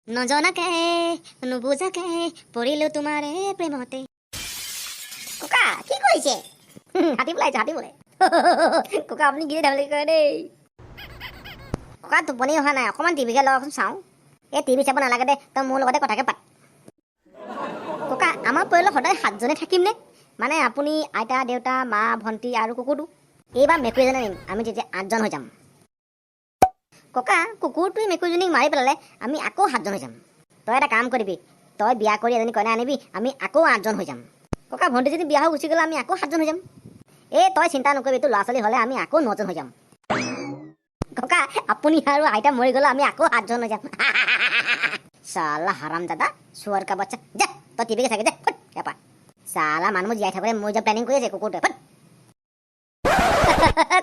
নজনাকে নুবুজাকে পৰিলো তোমাৰে প্ৰেমতে। ককা কি কৰিছে? হাতী বোলাইছে হাতী বোলে। ককা আপুনি কি ধেমালি কৰে দেই। ককা টোপনি অহা নাই, অকণমান টিভিকে লগাচোন চাওঁ। এই টিভি চাব নালাগে দে, তই মোৰ লগতে কথাকে পাত। ককা আমাৰ পৰিয়ালত সদায় 7জনে থাকিম নে? মানে আপুনি, আইতা, দেউতা, মা, ভণ্টি আৰু কুকুৰটো। এইবাৰ মেকুৰীজনে নিম, আমি তেতিয়া 8জন হৈ যাম। ককা কুকুৰটোৱে মেকুৰীজনীক মাৰি পেলালে আমি আকৌ 7জন হৈ যাম। তই এটা কাম কৰিবি, তই বিয়া কৰি এজনী কইনা আনিবি, আমি আকৌ 8জন হৈ যাম। ককা ভণ্টি যদি বিয়া হৈ গুচি গ'লে আমি আকৌ 7জন হৈ যাম। এই তই চিন্তা নকৰিবি, তোৰ ল'ৰা ছোৱালী হ'লে আমি আকৌ 9জন হৈ যাম। ককা আপুনি আৰু আইতা মৰি গ'লে আমি আকৌ 7জন হৈ যাম। চালা হাৰাম দাদা চুৱাৰ কা বাচ্চা, যা তই টিভিকে থাকে, যা ফট ইয়াৰ পৰা। চালা মানুহ জীয়াই থাকোঁতে মই যে প্লেনিং কৰি আছে কুকুৰটোৱে, ফট।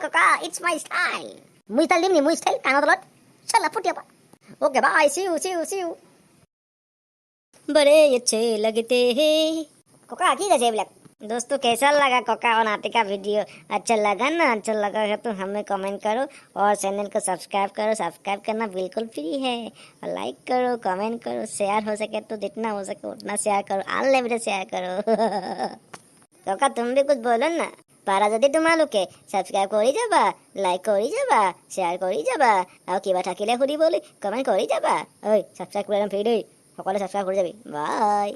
ককা ইটছ মাই ষ্টাইল। মোৰ ষ্টাইল দিম নি? মোৰ ষ্টাইল কাণৰ তলত চালা ফুট ইয়াৰ পৰা। Okay bye, see you. बड़े अच्छे लगते हैं। कोका की कैसे ब्लैक दोस्तों, कैसा लगा कोका और नाती का वीडियो? अच्छा लगा ना? अच्छा लगा है तो हमें कमेंट करो और चैनल को सब्सक्राइब करो। सब्सक्राइब करना बिल्कुल फ्री है। और लाइक करो, कमेंट करो, शेयर हो सके तो जितना हो सके उतना शेयर करो, अनलिमिटेड शेयर करो। कोका तुम भी कुछ बोलो ना। পাৰা যদি তোমালোকে ছাবস্ক্ৰাইব কৰি যাবা, লাইক কৰি যাবা, শ্বেয়াৰ কৰি যাবা, আৰু কিবা থাকিলে সুধিবলৈ কমেণ্ট কৰি যাবা। ঐ ছাবস্ক্ৰাইব কৰি ফ্ৰী দেই, সকলোৱে ছাবস্ক্ৰাইব কৰি যাবি। বাই।